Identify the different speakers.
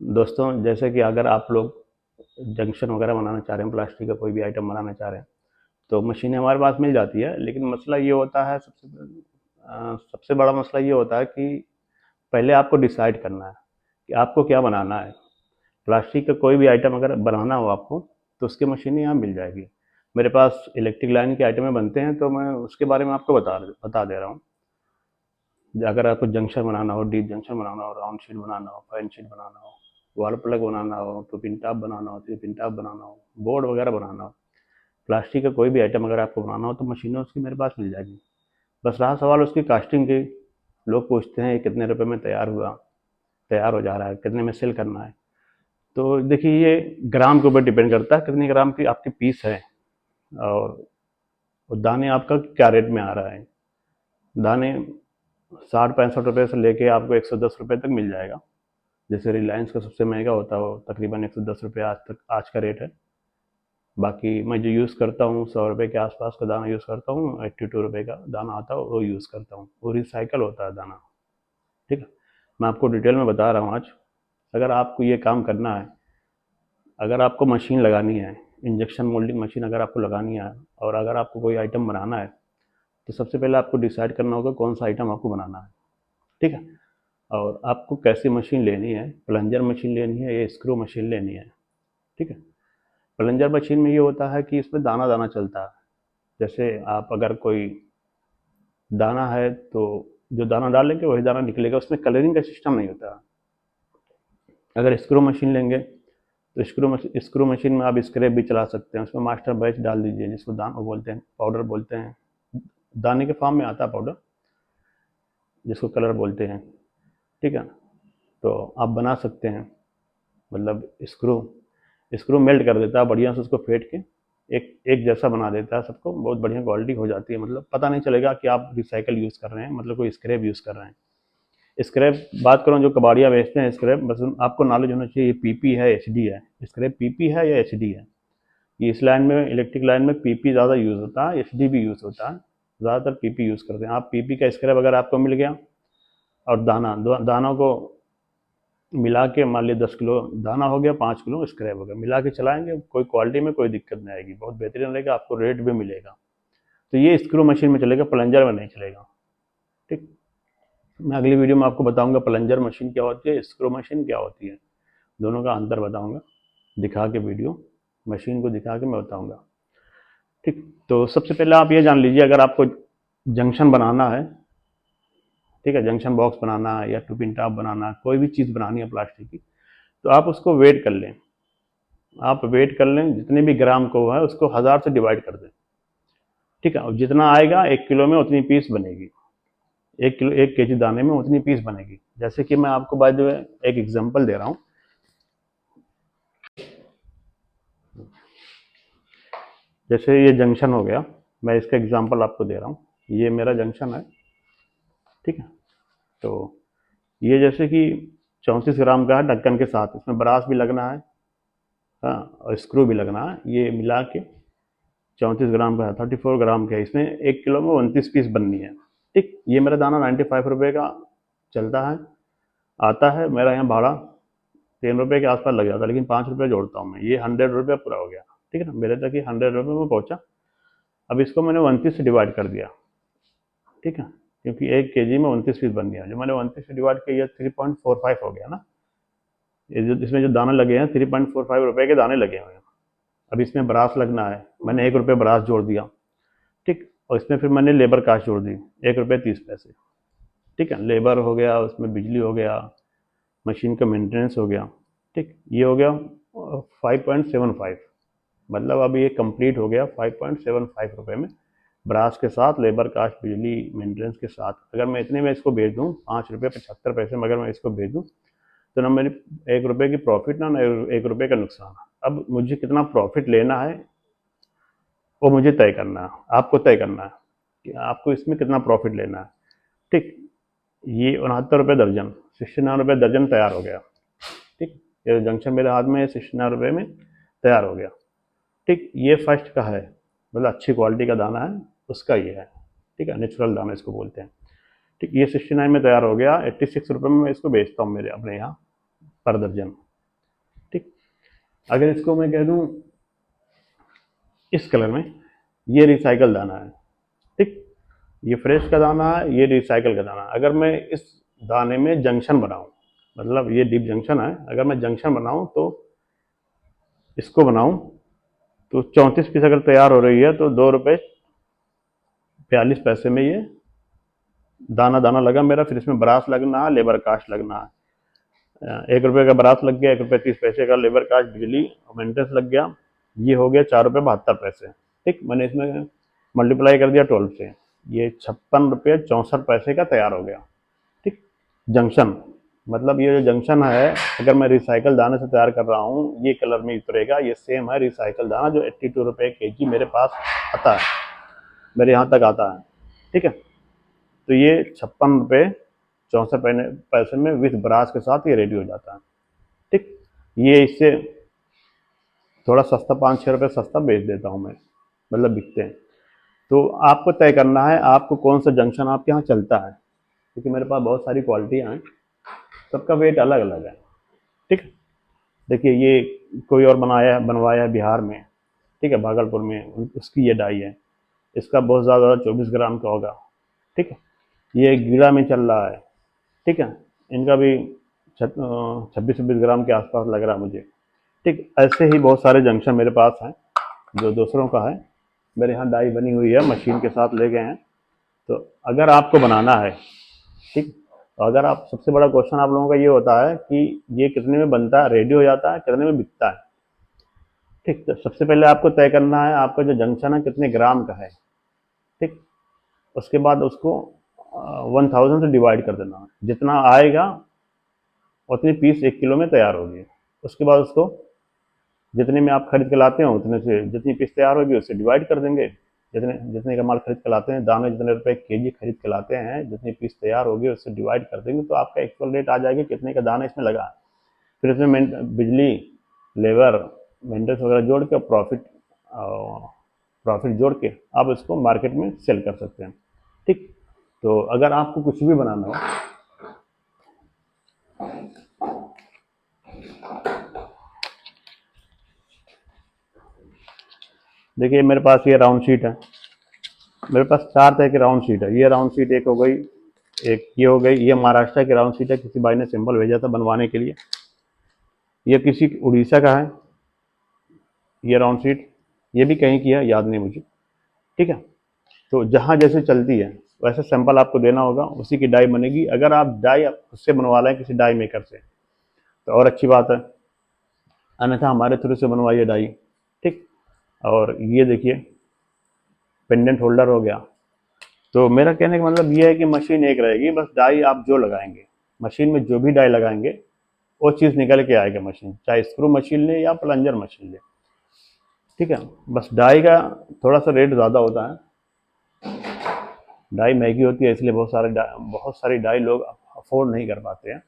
Speaker 1: दोस्तों, जैसे कि अगर आप लोग जंक्शन वगैरह बनाना चाह रहे हैं, प्लास्टिक का कोई भी आइटम बनाना चाह रहे हैं, तो मशीनें हमारे पास मिल जाती है। लेकिन मसला ये होता है, सबसे बड़ा मसला ये होता है कि पहले आपको डिसाइड करना है कि आपको क्या बनाना है। प्लास्टिक का कोई भी आइटम अगर बनाना हो आपको, तो उसकी मशीनें यहाँ मिल जाएगी। मेरे पास इलेक्ट्रिक लाइन के आइटमें बनते हैं, तो मैं उसके बारे में आपको बता दे रहा हूँ। अगर आपको जंक्शन बनाना हो, डीप जंक्शन बनाना हो, राउंड शीट बनाना हो, फाइन शीट बनाना हो, वाल प्लग बनाना हो, टू पिन टॉप बनाना हो, थ्री पिन टॉप बनाना हो, बोर्ड वगैरह बनाना हो, प्लास्टिक का कोई भी आइटम अगर आपको बनाना हो, तो मशीनें उसकी मेरे पास मिल जाएगी। बस रहा सवाल उसकी कास्टिंग की। लोग पूछते हैं ये कितने रुपए में तैयार हो जा रहा है, कितने में सेल करना है। तो देखिए, ये ग्राम के ऊपर डिपेंड करता है कितने ग्राम की आपकी पीस है, और दाने आपका क्या रेट में आ रहा है। दाने 60-65 रुपये से लेके आपको 110 रुपये तक मिल जाएगा। जैसे रिलायंस का सबसे महंगा होता है वो तकरीबन 110 रुपये आज का रेट है। बाकी मैं जो यूज़ करता हूँ 100 रुपये के आसपास का दाना यूज़ करता हूँ, 82 रुपये का दाना आता है वो यूज़ करता हूँ, वो रिसाइकल होता है दाना। ठीक है, मैं आपको डिटेल में बता रहा हूँ आज। अगर आपको ये काम करना है, अगर आपको मशीन लगानी है, इंजेक्शन मोल्डिंग मशीन अगर आपको लगानी है, और अगर आपको कोई आइटम बनाना है, तो सबसे पहले आपको डिसाइड करना होगा कौन सा आइटम आपको बनाना है। ठीक है, और आपको कैसी मशीन लेनी है, प्लंजर मशीन लेनी है या स्क्रू मशीन लेनी है। ठीक है, प्लंजर मशीन में ये होता है कि इसमें दाना दाना चलता है। जैसे आप अगर कोई दाना है, तो जो दाना डालेंगे वही दाना निकलेगा, उसमें कलरिंग का सिस्टम नहीं होता। अगर स्क्रू मशीन लेंगे, तो स्क्रू मशीन में आप स्क्रैप भी चला सकते हैं, उसमें मास्टर बैच डाल दीजिए, जिसको दाना बोलते हैं, पाउडर बोलते हैं। दाने के फॉर्म में आता है पाउडर, जिसको कलर बोलते हैं। ठीक है, तो आप बना सकते हैं। मतलब स्क्रू मेल्ट कर देता है बढ़िया से, उसको फेंट के एक एक जैसा बना देता है सबको, बहुत बढ़िया क्वालिटी हो जाती है। मतलब पता नहीं चलेगा कि आप रिसाइकल यूज़ कर रहे हैं, मतलब कोई स्क्रैप यूज़ कर रहे हैं। स्क्रैप बात करूँ, जो कबाड़िया बेचते हैं स्क्रैप, बस आपको नॉलेज होना चाहिए पीपी है एचडी है। स्क्रैप पीपी है या एचडी है। ये इस लाइन में, इलेक्ट्रिक लाइन में पीपी ज़्यादा यूज़ होता है, एचडी भी यूज़ होता है। ज़्यादातर पीपी यूज़ करते हैं। आप पीपी का स्क्रैप अगर आपको मिल गया, और दानों को मिला के, मान लिया 10 किलो दाना हो गया, 5 किलो स्क्रैप हो गया, मिला के चलाएंगे, कोई क्वालिटी में कोई दिक्कत नहीं आएगी, बहुत बेहतरीन रहेगा, आपको रेट भी मिलेगा। तो ये स्क्रू मशीन में चलेगा, प्लंजर में नहीं चलेगा। ठीक, मैं अगली वीडियो में आपको बताऊंगा प्लंजर मशीन क्या होती है, स्क्रू मशीन क्या होती है, दोनों का अंतर बताऊंगा, दिखा के वीडियो, मशीन को दिखा के मैं बताऊंगा। ठीक, तो सबसे पहले आप ये जान लीजिए, अगर आपको जंक्शन बनाना है, ठीक है, जंक्शन बॉक्स बनाना है या टू पिन टॉप बनाना है, कोई भी चीज़ बनानी है प्लास्टिक की, तो आप उसको वेट कर लें। आप वेट कर लें, जितने भी ग्राम को है उसको 1000 से डिवाइड कर दें। ठीक है, और जितना आएगा 1 किलो में उतनी पीस बनेगी। 1 किलो 1 केजी दाने में उतनी पीस बनेगी। जैसे कि मैं आपको बाय द वे एक एग्जांपल दे रहा हूँ। जैसे ये जंक्शन हो गया, मैं इसका एग्जांपल आपको दे रहा हूँ। ये मेरा जंक्शन है। ठीक है, तो ये जैसे कि 34 ग्राम का है ढक्कन के साथ, इसमें ब्रास भी लगना है, हाँ, और स्क्रू भी लगना है। ये मिला के 34 ग्राम का है, 34 ग्राम का है। इसमें 1 किलो में 29 पीस बननी है। ठीक, ये मेरा दाना 95 रुपये का चलता है, आता है। मेरा यहाँ भाड़ा 3 रुपये के आसपास लग जाता है, लेकिन 5 रुपये जोड़ता हूँ मैं, ये 100 रुपये पूरा हो गया। ठीक है ना, मेरे तक ये 100 रुपये में पहुँचा। अब इसको मैंने 29 से डिवाइड कर दिया। ठीक है, क्योंकि 1 केजी में 29 पीस बन गया, जो मैंने 29 से डिवाइड किया 3.45 हो गया ना। ये जो इसमें जो दाने लगे हैं, 3.45 रुपये के दाने लगे हुए हैं। अब इसमें ब्रास लगना है, मैंने 1 रुपये ब्रास जोड़ दिया। ठीक, और इसमें फिर मैंने लेबर कास्ट जोड़ दी, 1 रुपये 30 पैसे। ठीक है, लेबर हो गया, उसमें बिजली हो गया, मशीन का मेंटेनेंस हो गया। ठीक, ये हो गया 5.75। मतलब अब ये कंप्लीट हो गया 5.75 रुपये में, ब्रास के साथ, लेबर कास्ट, बिजली, मेंटेनेंस के साथ। अगर मैं इतने में इसको बेच दूँ, 5 रुपये 75 पैसे में अगर मैं इसको बेच दूँ, तो ना मेरी 1 रुपये की प्रॉफिट, ना 1 रुपये का नुकसान। अब मुझे कितना प्रॉफिट लेना है, वो मुझे तय करना है, आपको तय करना है कि आपको इसमें कितना प्रॉफिट लेना है। ठीक, ये 69 रुपये दर्जन, 69 रुपये दर्जन तैयार हो गया। ठीक, ये जंक्शन मेरे हाथ में 69 रुपये में तैयार हो गया। ठीक, ये फर्स्ट का है, मतलब अच्छी क्वालिटी का दाना है, उसका ये है। ठीक है, नेचुरल दाना इसको बोलते हैं। ठीक, ये 69 में तैयार हो गया, 86 रुपये में मैं इसको बेचता हूँ मेरे अपने यहाँ पर दर्जन। अगर इसको मैं कह दूं इस कलर में, ये रिसाइकल दाना है, ठीक, ये फ्रेश का दाना है, ये रिसाइकल का दाना है। अगर मैं इस दाने में जंक्शन बनाऊं, मतलब ये डीप जंक्शन है, अगर मैं जंक्शन बनाऊं तो इसको बनाऊं तो 34 पीस अगर तैयार हो रही है तो 2 रुपये 42 पैसे में ये दाना दाना लगा मेरा। फिर इसमें ब्रास लगना है, लेबर कास्ट लगना है। 1 रुपये का ब्रास लग गया, 1 रुपये 30 पैसे का लेबर कास्ट, बिजली और मेंटेनेंस लग गया, ये हो गया 4 रुपये 72 पैसे। ठीक, मैंने इसमें मल्टीप्लाई कर दिया 12 से, ये 56 रुपये 64 पैसे का तैयार हो गया। ठीक, जंक्शन, मतलब ये जो जंक्शन है अगर मैं रिसाइकल दाने से तैयार कर रहा हूँ, ये कलर में उतरेगा, ये सेम है रिसाइकल दाना जो 82 रुपये kg मेरे पास आता है, मेरे यहाँ तक आता है। ठीक है, तो ये 56 रुपये 64 पैसे में विथ ब्रास के साथ ये रेडी हो जाता है। ठीक, ये इससे थोड़ा सस्ता 5-6 रुपये सस्ता बेच देता हूँ मैं, मतलब बिकते हैं। तो आपको तय करना है आपको कौन सा जंक्शन आपके यहाँ चलता है, क्योंकि मेरे पास बहुत सारी क्वालिटियाँ हैं, सबका वेट अलग अलग है। ठीक, देखिए ये कोई और बनवाया है बिहार में, ठीक है, भागलपुर में, उसकी ये डाई है, इसका बहुत ज़्यादा 24 ग्राम का होगा। ठीक है, ये गीड़ा में चल रहा है, ठीक है, इनका भी 26-26 ग्राम के आसपास लग रहा है मुझे। ठीक, ऐसे ही बहुत सारे जंक्शन मेरे पास हैं जो दूसरों का है, मेरे यहाँ डाई बनी हुई है, मशीन के साथ ले गए हैं। तो अगर आपको बनाना है, ठीक, तो अगर आप, सबसे बड़ा क्वेश्चन आप लोगों का ये होता है कि ये कितने में बनता है, रेडी हो जाता है, कितने में बिकता है। ठीक, तो सबसे पहले आपको तय करना है आपका जो जंक्शन है कितने ग्राम का है। ठीक, उसके बाद उसको 1000 से डिवाइड कर देना, जितना आएगा उतनी पीस 1 किलो में तैयार होगी। उसके बाद उसको जितने में आप खरीद के लाते हो उतने से जितनी पीस तैयार होगी उससे डिवाइड कर देंगे। जितने जितने का माल खरीद के लाते हैं, दाने जितने रुपए kg खरीद के लाते हैं, जितनी पीस तैयार होगी उससे डिवाइड कर देंगे, तो आपका एक्चुअल रेट आ जाएगी कितने का दाना इसमें लगा। फिर इसमें बिजली, लेबर, मेंटेनेंस वगैरह जोड़ के प्रॉफिट जोड़ के आप इसको मार्केट में सेल कर सकते हैं। ठीक, तो अगर आपको कुछ भी बनाना हो, देखिए मेरे पास ये राउंड शीट है, मेरे पास 4 तरह की राउंड शीट है। ये राउंड शीट एक हो गई, एक ये हो गई, ये महाराष्ट्र की राउंड शीट है, किसी भाई ने सिंबल भेजा था बनवाने के लिए। ये किसी उड़ीसा का है ये राउंड शीट, ये भी कहीं की है, याद नहीं मुझे। ठीक है, तो जहाँ जैसे चलती है वैसे सैंपल आपको देना होगा, उसी की डाई बनेगी। अगर आप डाई खुद से बनवा लें किसी डाई मेकर से तो और अच्छी बात है, अन्यथा हमारे थ्रू से बनवाइए डाई। ठीक, और ये देखिए पेंडेंट होल्डर हो गया। तो मेरा कहने का मतलब ये है कि मशीन एक रहेगी, बस डाई आप जो लगाएंगे, मशीन में जो भी डाई लगाएंगे वो चीज़ निकल के आएगा मशीन, चाहे स्क्रू मशीन ले या प्लंजर मशीन ले। ठीक है, बस डाई का थोड़ा सा रेट ज़्यादा होता है, डाई महंगी होती है, इसलिए बहुत सारी डाई लोग अफोर्ड नहीं कर पाते हैं।